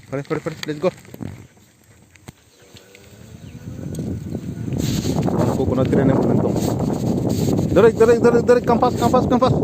Mari, let's go. Aku kena tren yang beruntung. Dari kampas. Kampas. Kampas.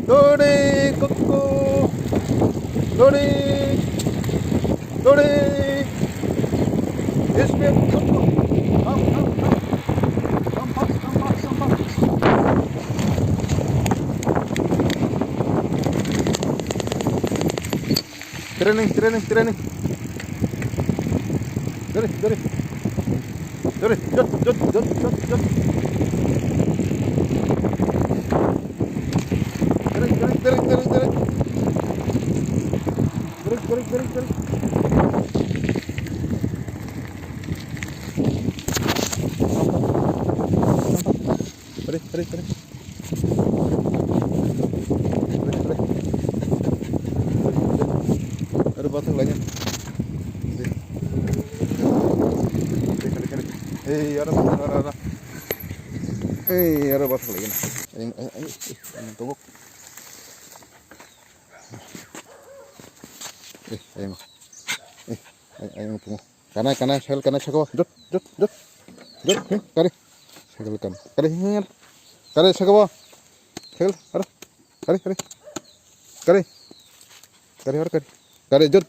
Dori, koko. Dori. Ismet, koko. Kampas. Training. Dori, jut. Tarik. Tarik. Ada batu lainnya. Ada batu lagi. Ayo, tunggu. Ayo tunggu. Kanan, cakap. Jut. Kari. Segelkan. Kari, cakap. Segel, Kari, jut.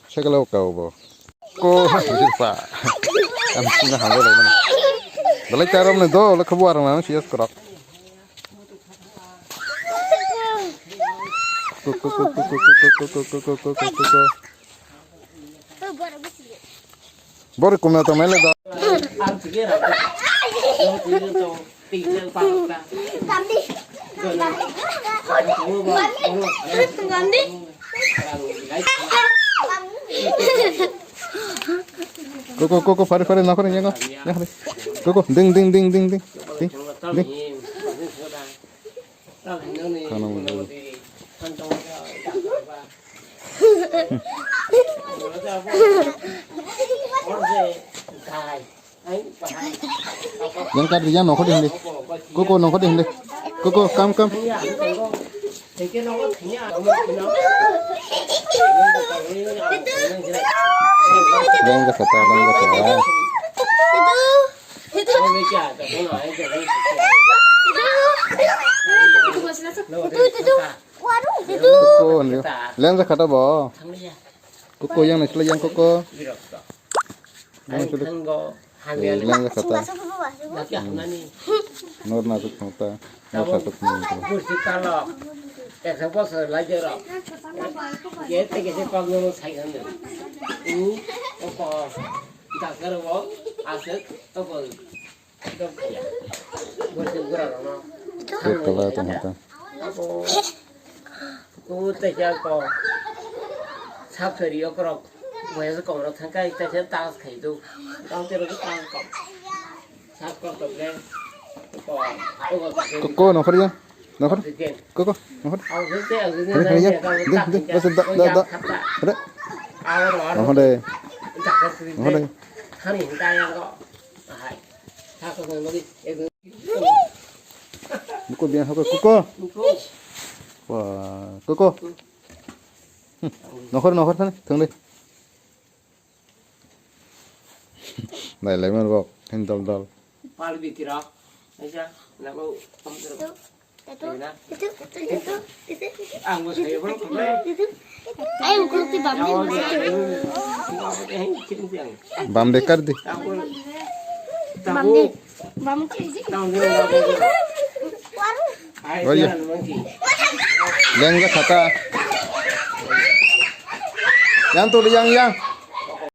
Segel kau bawa. Pak. Kami sudah hamil lagi mana? Balik cara mana tu? Lek keluar mana sih sekorak. Baru kumna tu mana dah? Koko, fare nak orang yang Koko, ding. Kanang dulu. Yang kadinya nongko di sini. Koko nongko di sini. Koko, kam. Langga kata. Koko, langga kata boh. Koko yang nasi yang koko. Langga kata. Nor nasuk nota. Nor satu nota. Suppose like it up. Yes, take a problem of high under. Doctor walk, asset, what's the ground? Who take a call? Chapter your crop. Where's the corner? Tanka is a task. I do. Don't tell the tank. Chapter of them. Koko, no for you. Nongkor, koko, nongkor. Nongkor deh. Koko biar koko. Wah, koko. Nongkor sana, tunggu deh. Này mana kok, dal. Paling bitirah, aja, nak mau kamu Itu. Ayo kurang ti bam dekar di. Bam cici. Oh iya. Yang kata. Yang tuh yang.